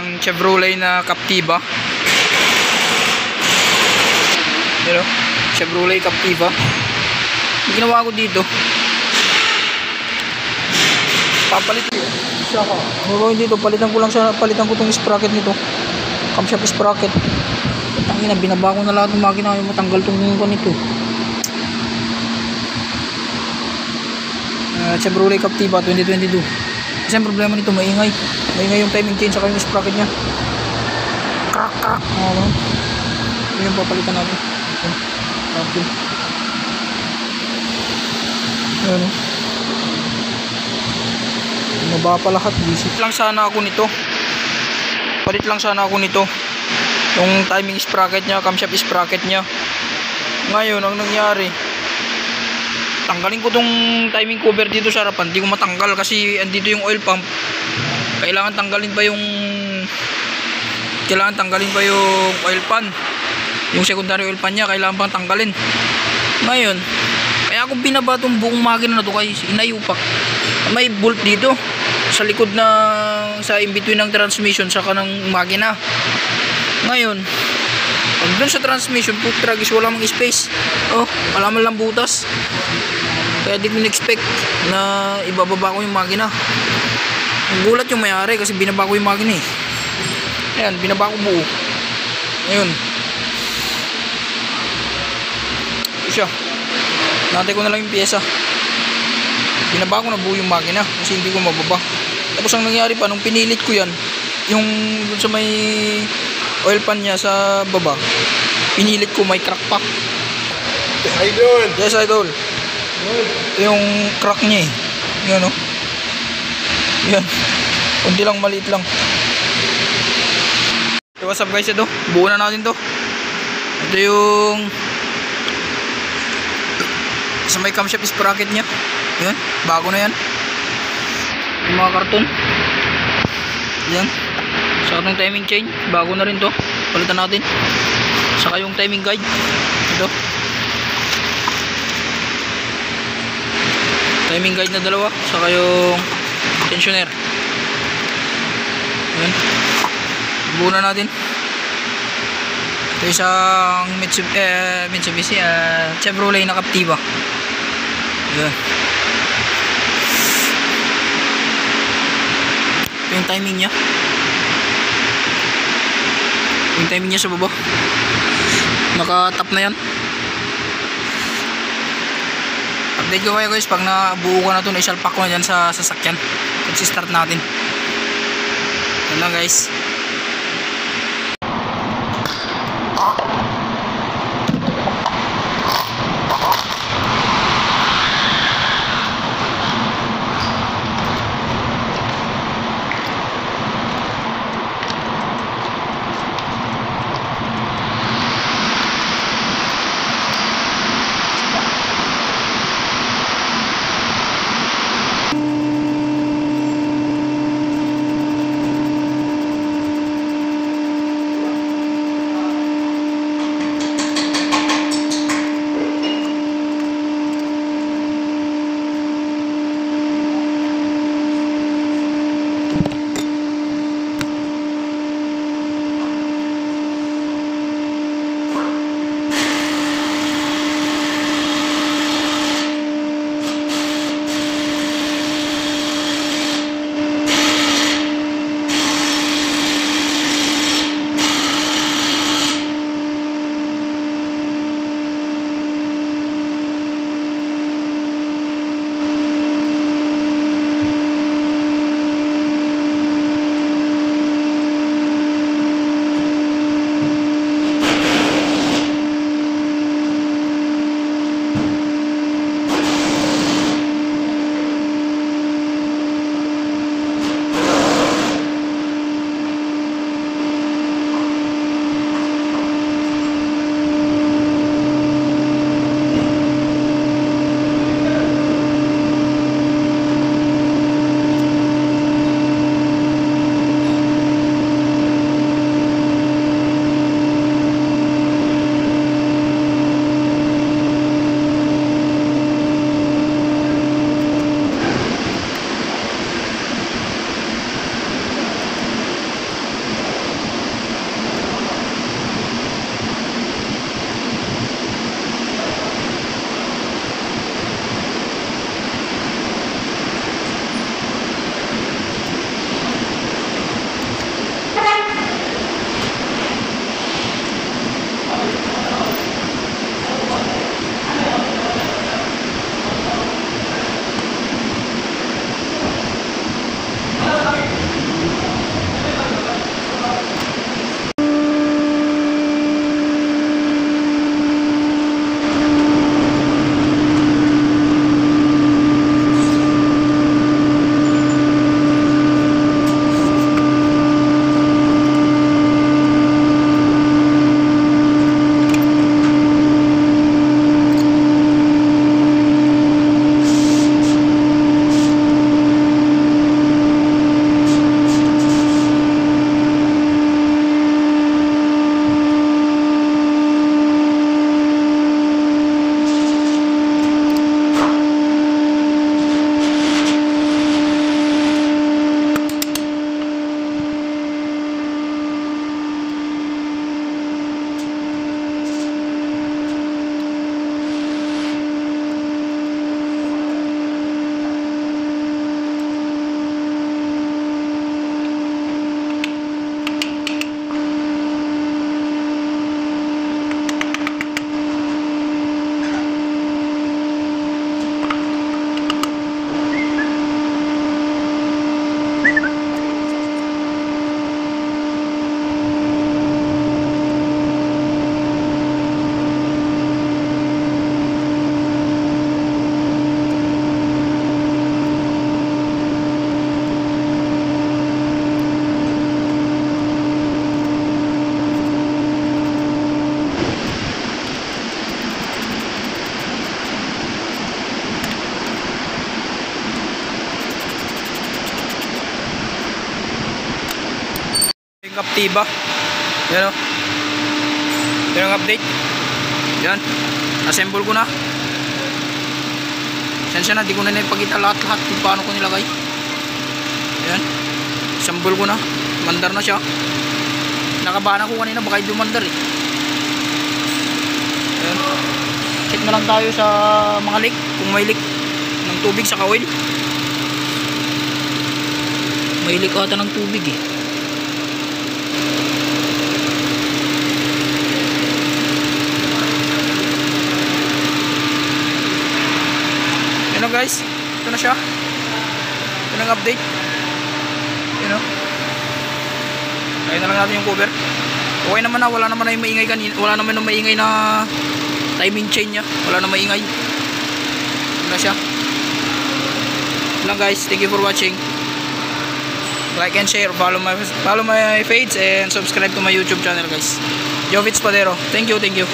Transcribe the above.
isang Chevrolet na Captiva. Pero Chevrolet Captiva. Ang ginawa ko dito, papalit siya ko. Gagawin dito, palitan ko lang siya, palitan ko tong sprocket nito. Camshaft sprocket. Tangina, binaba ko na lahat ng makina, yung matanggal tong nito. Chevrolet Captiva 2022. Kasi ang problema nito, maingay yung timing chain saka yung sprocket nya. Krak. Yun yung papalitan natin. Okay. Ayan. Mababa pa lahat. Visit lang sana ako nito. Palit lang sana ako nito. Yung timing sprocket nya, camshaft sprocket nya. Ngayon ang nangyari, tanggalin ko tong timing cover dito sa harapan. Hindi ko matanggal kasi andito yung oil pump. Kailangan tanggalin pa yung oil pan. Yung secondary oil pan nya kailangan pang tanggalin. Ngayon, kaya ako binaba tong buong makina na to kasi inayupak. May bolt dito sa likod sa in between ng transmission saka ng makina. Ngayon, pag doon sa transmission, putragis, wala mang space. Wala man lang butas. Kaya di ko in-expect na ibababa ko yung makina. Gulat yung may-ari kasi binaba ko yung makina eh. Ayan, binaba ko buo. Ayun. Siya. Natay ko na lang yung pyesa. Binaba ko na buo yung makina kasi hindi ko mababa. Tapos ang nangyari pa, nung pinilit ko yan, yung sa may oil pan niya sa baba, pinilit ko, may crack pa. How you doing? Yes, idol. Yung crack niya eh. Yan o. Yan. Kundi lang, maliit lang. So what's up guys, ito. Buo na natin to. Ito yung sa may camshaft sprocket niya. Yan. Bago na yan. Yung mga karton. Yan. Saka itong timing chain. Bago na rin to. Palitan natin. Saka yung timing guide. Ito. Timing guide na dalawa, saka yung tensioner. Ayan. Buo na natin. Ito isang Mitsubishi Chevrolet na Captiva. Ayan. Ito yung timing nya. Yung timing nya sa baba. Naka-tap na yan. Update ko kayo guys pag nabuo ko na ito, naisalpak ko na dyan sa sasakyan. Pag-start natin. Yan lang guys. Captiva. Yan o. Ito yung update. Yan. Assemble ko na. Sensya na, di ko na naipagkita lahat-lahat kung paano ko nilagay. Yan. Assemble ko na. Mandar na siya. Nakabahan ko kanina, baka hindi umandar eh. Yan. Check na lang tayo sa mga leak. Kung may leak ng tubig sa kawil. May leak ata ng tubig eh. Yan o guys, ito na siya. Ito na ang update. Yan o. Ayun na lang natin yung cover. Okay naman na, wala naman na yung maingay kanina. Wala naman yung maingay na timing chain nya. Wala na maingay. Ito na siya. Yan lang guys, thank you for watching. Like and share, follow my page and subscribe to my YouTube channel guys. Jovitz Padero. Thank you, thank you.